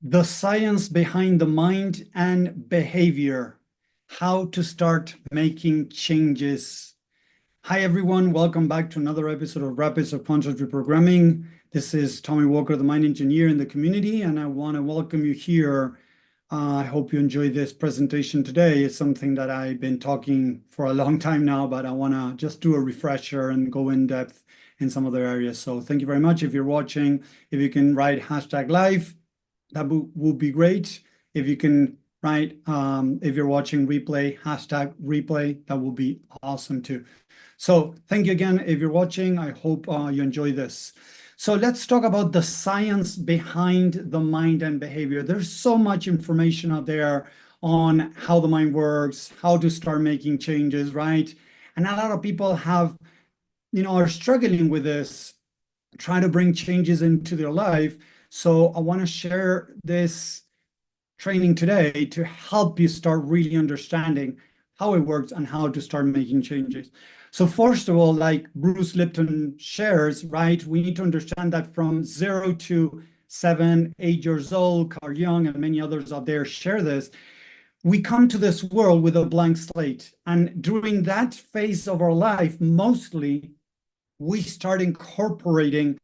The science behind the mind and behavior, how to start making changes. Hi, everyone. Welcome back to another episode of Rapid Subconscious Reprogramming. This is Tommy Walker, the mind engineer in the community, and I want to welcome you here. I hope you enjoy this presentation today. It's something that I've been talking for a long time now, but I want to just do a refresher and go in depth in some other areas. So thank you very much. If you're watching, if you can write #live, that would be great. If you can write, if you're watching replay, #replay, that would be awesome too. So thank you again. If you're watching, I hope you enjoy this. So let's talk about the science behind the mind and behavior. There's so much information out there on how the mind works, how to start making changes, right? And a lot of people are struggling with this, trying to bring changes into their life. So I want to share this training today to help you start really understanding how it works and how to start making changes. So first of all, like Bruce Lipton shares, right, we need to understand that from 0 to 7, 8 years old, Carl Jung and many others out there share this, we come to this world with a blank slate. And during that phase of our life, mostly we start incorporating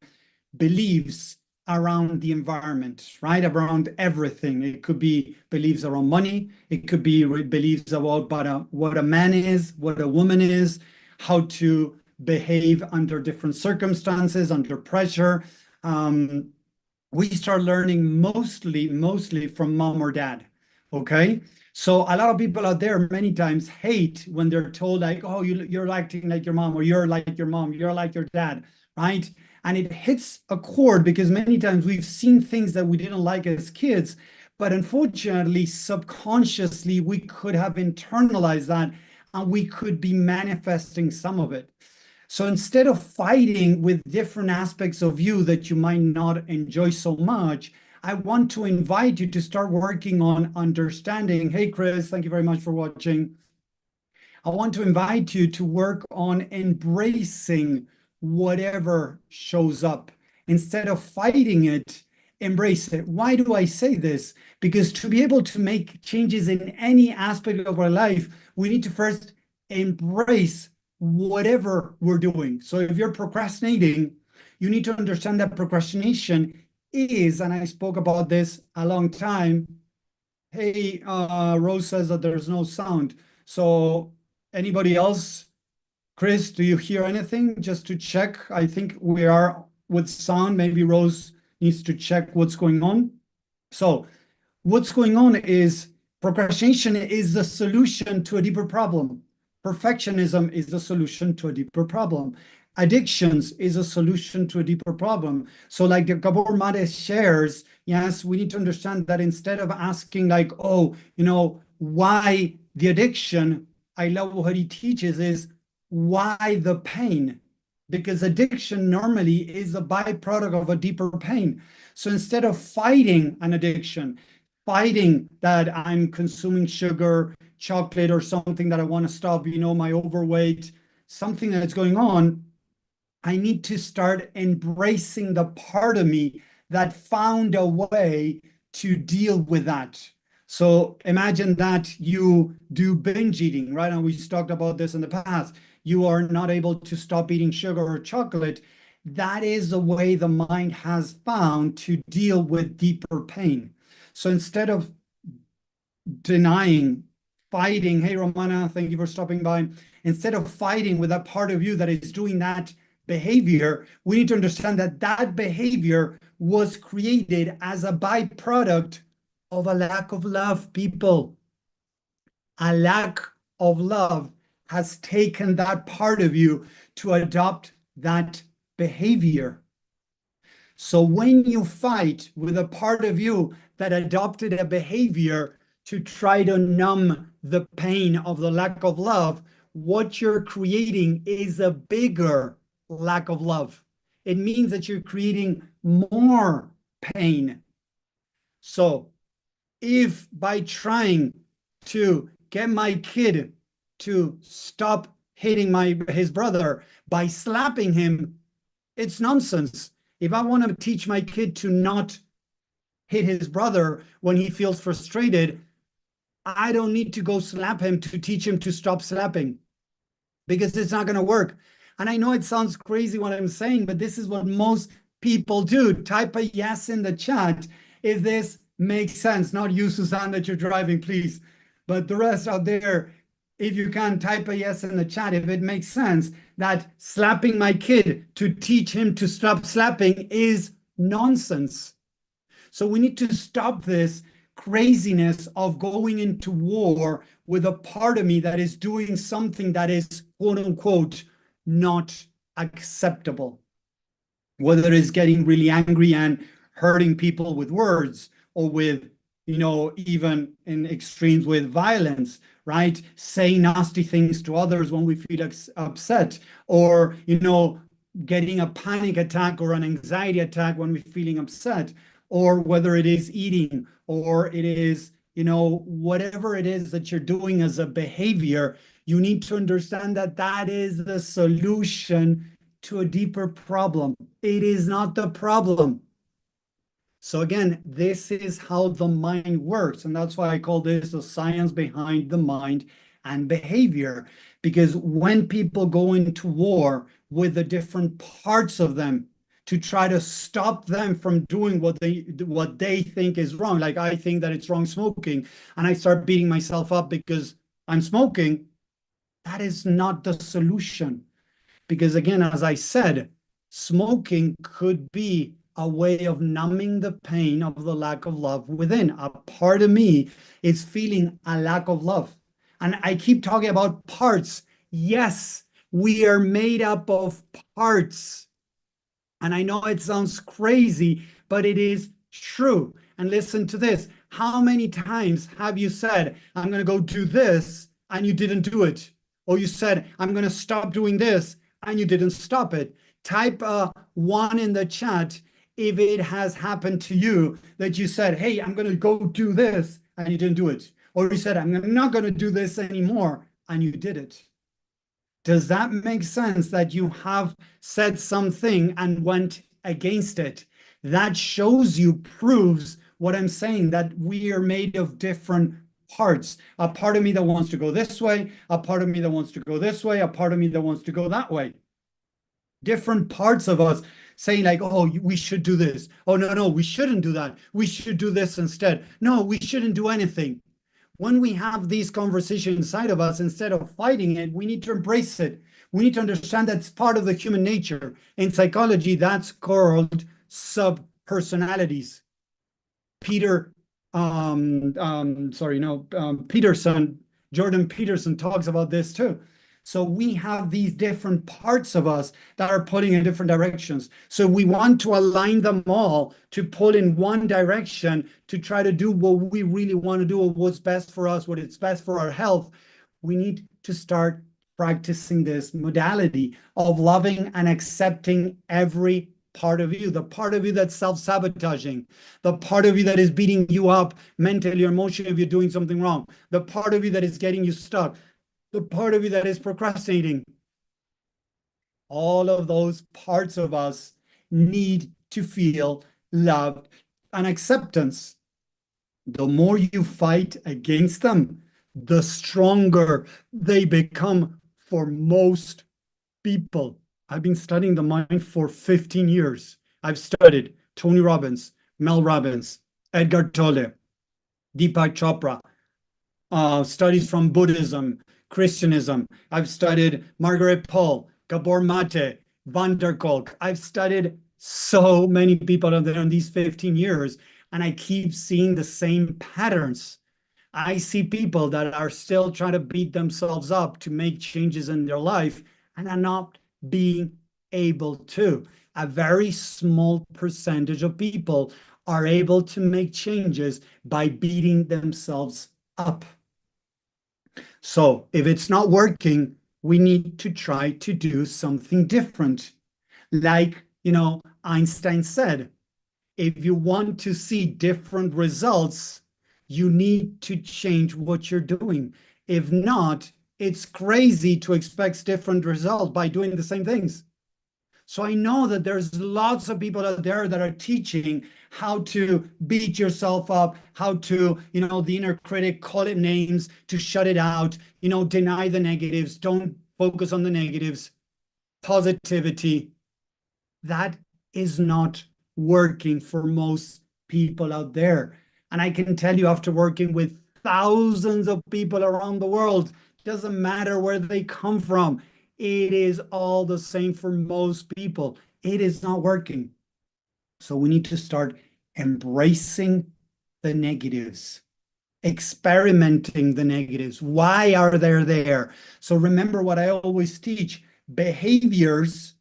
beliefs around the environment, right? Around everything. It could be beliefs around money. It could be beliefs about what a man is, what a woman is, how to behave under different circumstances, under pressure. We start learning mostly from mom or dad, okay? So a lot of people out there many times hate when they're told like, oh, you're acting like your mom, or you're like your mom, you're like your dad, right? And it hits a chord because many times we've seen things that we didn't like as kids, but unfortunately, subconsciously, we could have internalized that and we could be manifesting some of it. So instead of fighting with different aspects of you that you might not enjoy so much, I want to invite you to start working on understanding. Hey, Chris, thank you very much for watching. I want to invite you to work on embracing whatever shows up. Instead of fighting it, embrace it. Why do I say this? Because to be able to make changes in any aspect of our life, we need to first embrace whatever we're doing. So if you're procrastinating, you need to understand that procrastination is, and I spoke about this a long time. Hey, Rose says that there's no sound. So anybody else? Chris, do you hear anything? Just to check. I think we are with sound. Maybe Rose needs to check what's going on. So what's going on is procrastination is the solution to a deeper problem. Perfectionism is the solution to a deeper problem. Addictions is a solution to a deeper problem. So like the Gabor Mate shares, yes, we need to understand that instead of asking like, oh, why the addiction, I love what he teaches is why the pain? Because addiction normally is a byproduct of a deeper pain. So instead of fighting an addiction, fighting that I'm consuming sugar, chocolate, or something that I want to stop, my overweight, something that's going on, I need to start embracing the part of me that found a way to deal with that. So imagine that you do binge eating, right? And we talked about this in the past. You are not able to stop eating sugar or chocolate. That is the way the mind has found to deal with deeper pain. So instead of denying, fighting, hey, Romana, thank you for stopping by. Instead of fighting with that part of you that is doing that behavior, we need to understand that that behavior was created as a byproduct of a lack of love, people. A lack of love has taken that part of you to adopt that behavior. So when you fight with a part of you that adopted a behavior to try to numb the pain of the lack of love, what you're creating is a bigger lack of love. It means that you're creating more pain. So if by trying to get my kid to stop hitting his brother by slapping him, it's nonsense. If I want to teach my kid to not hit his brother when he feels frustrated, I don't need to go slap him to teach him to stop slapping, because it's not going to work. And I know it sounds crazy what I'm saying, but this is what most people do. Type a yes in the chat if this makes sense. Not you, Suzanne, that you're driving, please. But the rest out there, if you can, type a yes in the chat if it makes sense that slapping my kid to teach him to stop slapping is nonsense. So we need to stop this craziness of going into war with a part of me that is doing something that is, quote unquote, not acceptable. Whether it's getting really angry and hurting people with words, or with, even in extremes with violence, right? Saying nasty things to others when we feel upset, or, getting a panic attack or an anxiety attack when we're feeling upset, or whether it is eating, or it is, whatever it is that you're doing as a behavior, you need to understand that that is the solution to a deeper problem. It is not the problem. So again, this is how the mind works. And that's why I call this the science behind the mind and behavior. Because when people go into war with the different parts of them to try to stop them from doing what they think is wrong, like I think that it's wrong smoking, and I start beating myself up because I'm smoking, that is not the solution. Because again, as I said, smoking could be a way of numbing the pain of the lack of love within. A part of me is feeling a lack of love. And I keep talking about parts. Yes, we are made up of parts. And I know it sounds crazy, but it is true. And listen to this. How many times have you said, I'm going to go do this, and you didn't do it? Or you said, I'm going to stop doing this, and you didn't stop it? Type a 1 in the chat if it has happened to you that you said, hey, I'm going to go do this, and you didn't do it. Or you said, I'm not going to do this anymore, and you did it. Does that make sense that you have said something and went against it? That shows you, proves what I'm saying, that we are made of different parts. A part of me that wants to go this way, a part of me that wants to go this way, a part of me that wants to go that way. Different parts of us saying like, oh, we should do this. Oh, no, we shouldn't do that. We should do this instead. No, we shouldn't do anything. When we have these conversations inside of us, instead of fighting it, we need to embrace it. We need to understand that's part of the human nature. In psychology, that's called sub-personalities. Peterson, Jordan Peterson talks about this too. So we have these different parts of us that are pulling in different directions. So we want to align them all to pull in one direction to try to do what we really want to do, or what's best for us, what is best for our health. We need to start practicing this modality of loving and accepting every part of you, the part of you that's self-sabotaging, the part of you that is beating you up mentally or emotionally if you're doing something wrong, the part of you that is getting you stuck, the part of you that is procrastinating. All of those parts of us need to feel loved and acceptance. The more you fight against them, the stronger they become for most people. I've been studying the mind for 15 years. I've studied Tony Robbins, Mel Robbins, Edgar Tolle, Deepak Chopra, studies from Buddhism, Christianism. I've studied Margaret Paul, Gabor Mate, Van der Kolk. I've studied so many people out there in these 15 years, and I keep seeing the same patterns. I see people that are still trying to beat themselves up to make changes in their life and are not being able to. A very small percentage of people are able to make changes by beating themselves up. So if it's not working, we need to try to do something different. Like, Einstein said, if you want to see different results, you need to change what you're doing. If not, it's crazy to expect different results by doing the same things. So I know that there's lots of people out there that are teaching how to beat yourself up, how to, the inner critic, call it names, to shut it out, deny the negatives, don't focus on the negatives, positivity. That is not working for most people out there. And I can tell you, after working with thousands of people around the world, doesn't matter where they come from, it is all the same for most people. It is not working. So we need to start embracing the negatives, experimenting the negatives. Why are they there? So remember what I always teach: behaviors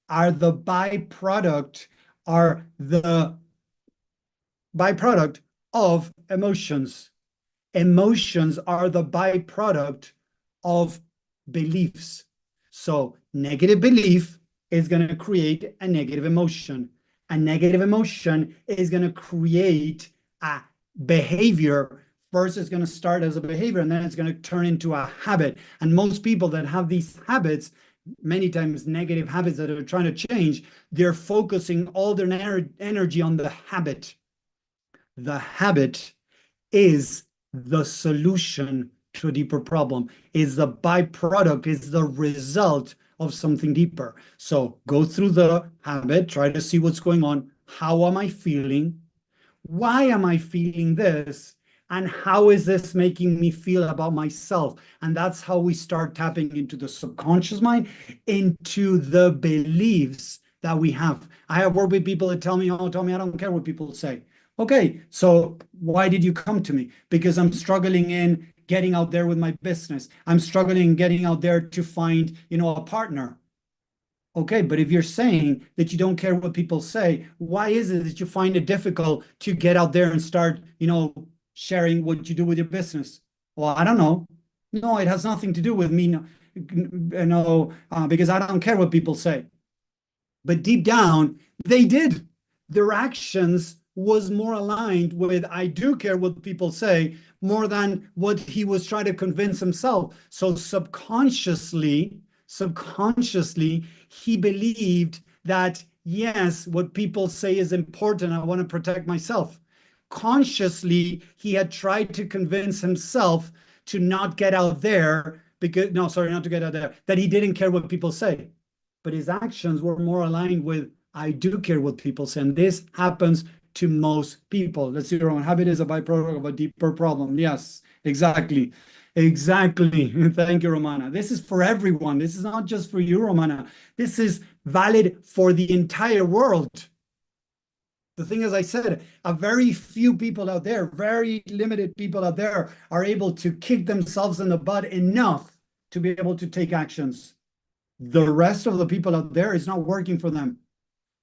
are the byproduct, are the byproduct of emotions. Emotions are the byproduct of beliefs. So negative belief is going to create a negative emotion. A negative emotion is going to create a behavior. First, it's going to start as a behavior, and then it's going to turn into a habit. And most people that have these habits, many times negative habits that are trying to change, they're focusing all their energy on the habit. The habit is the solution to a deeper problem, is the byproduct, is the result of something deeper. So go through the habit, try to see what's going on. How am I feeling? Why am I feeling this? And how is this making me feel about myself? And that's how we start tapping into the subconscious mind, into the beliefs that we have. I have worked with people that tell me, oh, Tommy, I don't care what people say. Okay, so why did you come to me? Because I'm struggling in getting out there with my business. I'm struggling getting out there to find, a partner. Okay, but if you're saying that you don't care what people say, why is it that you find it difficult to get out there and start, sharing what you do with your business? Well, I don't know. No, it has nothing to do with me, because I don't care what people say. But deep down, they did. Their actions was more aligned with I do care what people say more than what he was trying to convince himself. So subconsciously, he believed that, yes, what people say is important. I want to protect myself. Consciously, he had tried to convince himself to not get out there not to get out there, that he didn't care what people say. But his actions were more aligned with I do care what people say. And this happens to most people. Let's see, Roman. Habit is a byproduct of a deeper problem. Yes, exactly. Exactly. Thank you, Romana. This is for everyone. This is not just for you, Romana. This is valid for the entire world. The thing, as I said, a very few people out there, very limited people out there, are able to kick themselves in the butt enough to be able to take actions. The rest of the people out there is not working for them.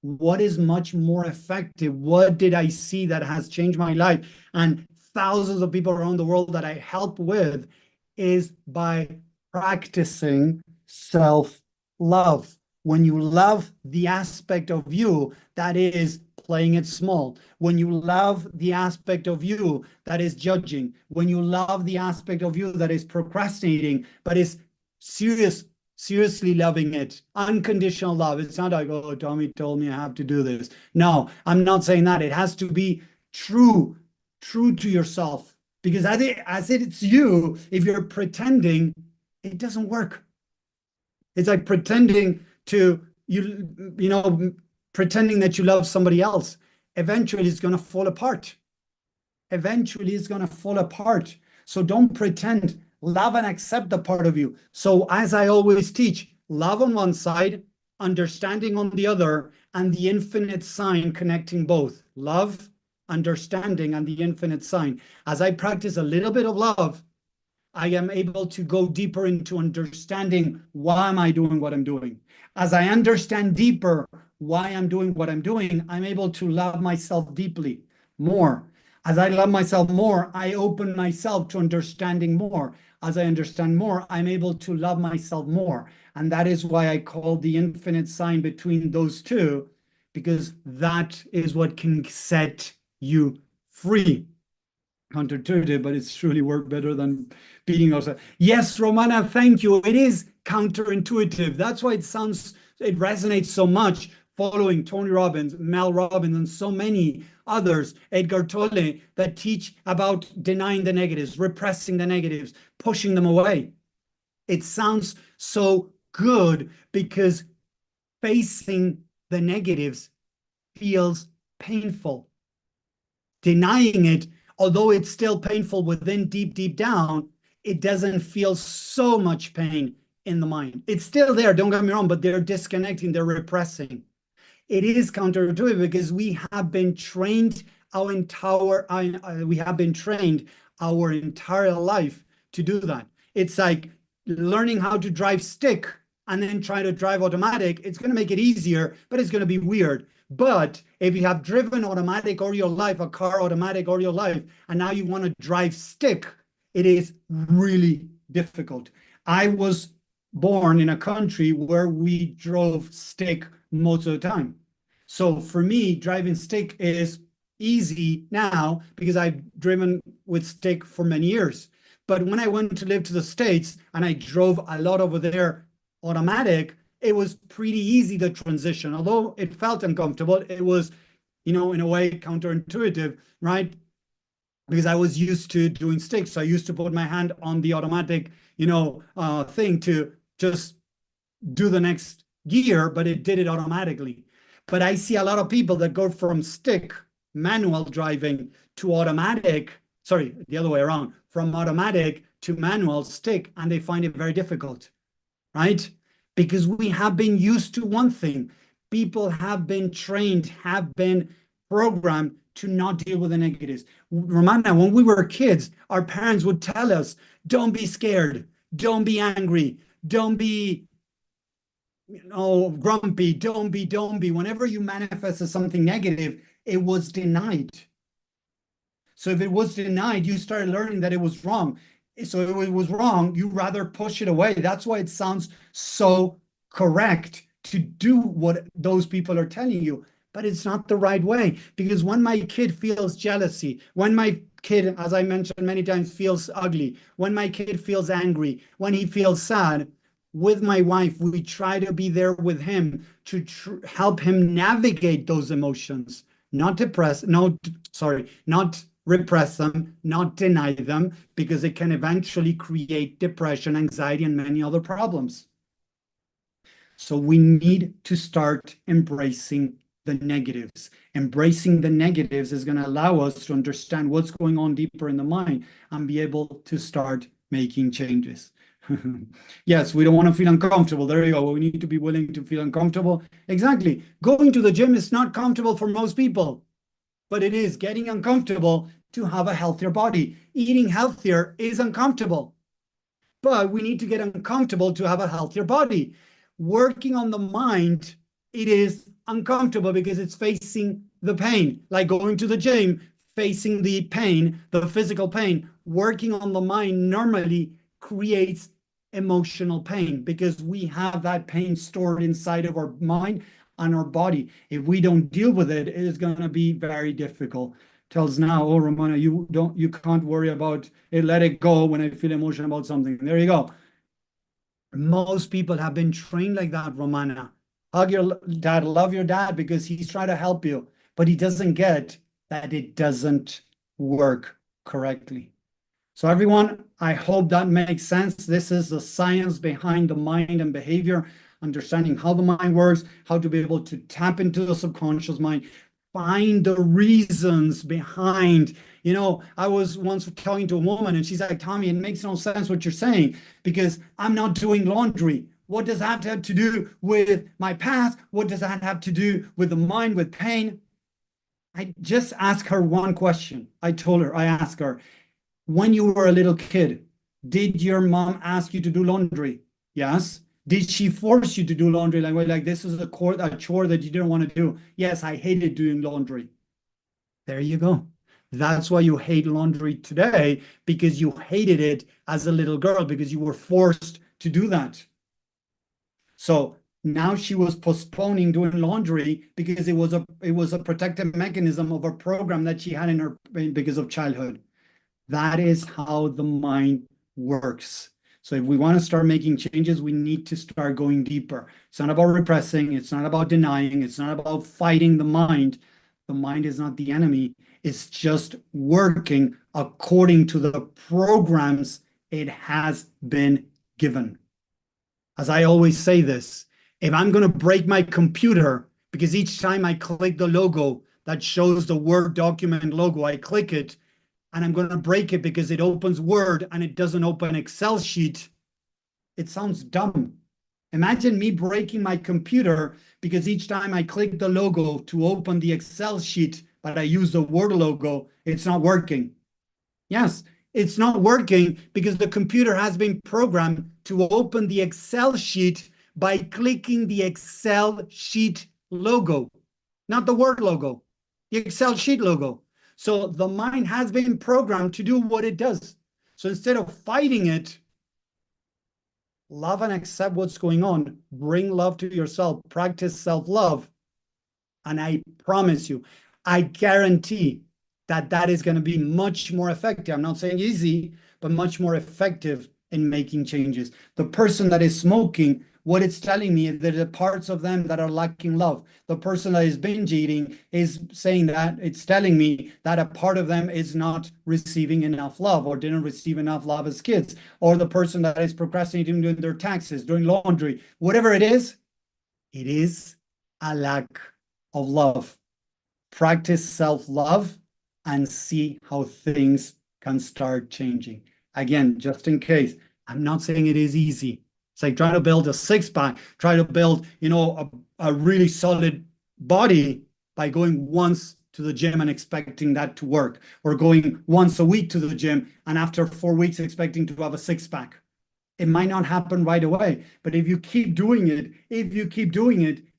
What is much more effective? What did I see that has changed my life and thousands of people around the world that I help with, is by practicing self-love. When you love the aspect of you that is playing it small, when you love the aspect of you that is judging, when you love the aspect of you that is procrastinating, but is seriously loving it, unconditional love. It's not like, oh, Tommy told me I have to do this. No, I'm not saying that. It has to be true to yourself. Because as it's you, if you're pretending, it doesn't work. It's like pretending pretending that you love somebody else. Eventually, it's going to fall apart. So don't pretend. Love and accept the part of you. So as I always teach, love on one side, understanding on the other, and the infinite sign connecting both. Love, understanding, and the infinite sign. As I practice a little bit of love, I am able to go deeper into understanding why am I doing what I'm doing. As I understand deeper why I'm doing what I'm doing, I'm able to love myself deeply more. As I love myself more, I open myself to understanding more. As I understand more, I'm able to love myself more. And that is why I call the infinite sign between those two, because that is what can set you free. Counterintuitive, but it's truly worked better than beating ourselves. Yes, Romana, thank you. It is counterintuitive. That's why it resonates so much following Tony Robbins, Mel Robbins, and so many others, Edgar Tolle, that teach about denying the negatives, repressing the negatives, pushing them away. It sounds so good because facing the negatives feels painful. Denying it, although it's still painful within, deep down, it doesn't feel so much pain in the mind. It's still there, don't get me wrong, but they're disconnecting, they're repressing. It is counterintuitive because we have been trained our entire life to do that. It's like learning how to drive stick and then try to drive automatic. It's going to make it easier, but it's going to be weird. But if you have driven automatic all your life, a car automatic all your life, and now you want to drive stick, it is really difficult. I was born in a country where we drove stick most of the time. So for me, driving stick is easy now because I've driven with stick for many years. But when I went to live to the States and I drove a lot over there automatic, it was pretty easy, the transition. Although it felt uncomfortable, it was, in a way, counterintuitive, right? Because I was used to doing sticks. So I used to put my hand on the automatic, thing to just do the next gear, but it did it automatically. But I see a lot of people that go from stick, manual driving, to automatic, sorry, the other way around, from automatic to manual stick, and they find it very difficult, right? Because we have been used to one thing. People have been trained, have been programmed to not deal with the negatives. Romana, when we were kids, our parents would tell us, don't be scared, don't be angry, don't be grumpy, don't be. Whenever you manifest as something negative, it was denied. So if it was denied, you started learning that it was wrong. So if it was wrong, you rather push it away. That's why it sounds so correct to do what those people are telling you. But it's not the right way, because when my kid feels jealousy, when my kid, as I mentioned many times, feels ugly, when my kid feels angry, when he feels sad, with my wife, we try to be there with him to help him navigate those emotions, not repress them, not deny them, because it can eventually create depression, anxiety, and many other problems. So we need to start embracing the negatives. Embracing the negatives is going to allow us to understand what's going on deeper in the mind and be able to start making changes. Yes, we don't want to feel uncomfortable. There you go. We need to be willing to feel uncomfortable. Exactly. Going to the gym is not comfortable for most people, but it is getting uncomfortable to have a healthier body. Eating healthier is uncomfortable, but we need to get uncomfortable to have a healthier body. Working on the mind, it is uncomfortable because it's facing the pain, like going to the gym, facing the pain, the physical pain. Working on the mind normally creates emotional pain because we have that pain stored inside of our mind and our body. If we don't deal with it, it is going to be very difficult. Tells now, oh, Romana, you can't worry about it. Let it go when I feel emotional about something. There you go. Most people have been trained like that, Romana. Hug your dad, love your dad because he's trying to help you, but he doesn't get that it doesn't work correctly. So everyone, I hope that makes sense. This is the science behind the mind and behavior, understanding how the mind works, how to be able to tap into the subconscious mind, find the reasons behind. I was once talking to a woman and she's like, Tommy, it makes no sense what you're saying because I'm not doing laundry. What does that have to do with my past? What does that have to do with the mind, with pain? I just asked her one question. I asked her, when you were a little kid, did your mom ask you to do laundry? Yes. Did she force you to do laundry? Like this is a chore that you didn't want to do? Yes, I hated doing laundry. There you go. That's why you hate laundry today, because you hated it as a little girl, because you were forced to do that. So now she was postponing doing laundry because it was a protective mechanism of a program that she had in her because of childhood. That is how the mind works. So if we want to start making changes, we need to start going deeper. It's not about repressing. It's not about denying. It's not about fighting the mind. The mind is not the enemy. It's just working according to the programs it has been given. As I always say this, if I'm going to break my computer because each time I click the logo that shows the Word document logo, I click it, and I'm going to break it because it opens Word and it doesn't open Excel sheet, it sounds dumb. Imagine me breaking my computer because each time I click the logo to open the Excel sheet, but I use the Word logo, it's not working. Yes, it's not working because the computer has been programmed to open the Excel sheet by clicking the Excel sheet logo, not the Word logo, the Excel sheet logo. So the mind has been programmed to do what it does. So instead of fighting it, love and accept what's going on, bring love to yourself, practice self-love. And I promise you, I guarantee that that is going to be much more effective. I'm not saying easy, but much more effective in making changes. The person that is smoking, what it's telling me is that the parts of them that are lacking love. The person that is binge eating is saying that it's telling me that a part of them is not receiving enough love or didn't receive enough love as kids. Or the person that is procrastinating doing their taxes, doing laundry, whatever it is a lack of love. Practice self-love and see how things can start changing. Again, just in case, I'm not saying it is easy. It's like trying to build a six-pack, try to build, a really solid body by going once to the gym and expecting that to work, or going once a week to the gym and after 4 weeks expecting to have a six-pack. It might not happen right away, but if you keep doing it,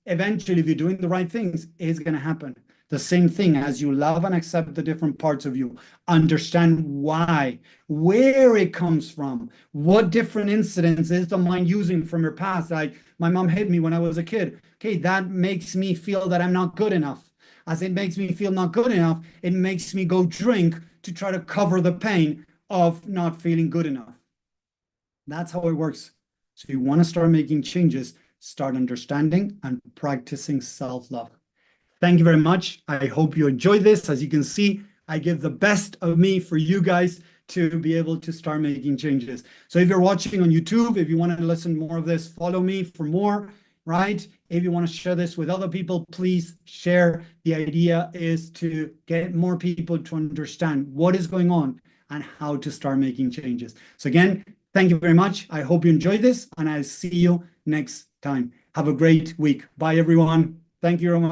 eventually, if you're doing the right things, it's going to happen. The same thing as you love and accept the different parts of you, understand why, where it comes from, what different incidents is the mind using from your past. Like, my mom hit me when I was a kid. Okay, that makes me feel that I'm not good enough. As it makes me feel not good enough, it makes me go drink to try to cover the pain of not feeling good enough. That's how it works. So you want to start making changes, start understanding and practicing self-love. Thank you very much. I hope you enjoyed this. As you can see, I give the best of me for you guys to be able to start making changes. So if you're watching on YouTube, if you want to listen more of this, follow me for more, right? If you want to share this with other people, please share. The idea is to get more people to understand what is going on and how to start making changes. So again, thank you very much. I hope you enjoyed this, and I'll see you next time. Have a great week. Bye, everyone. Thank you very much.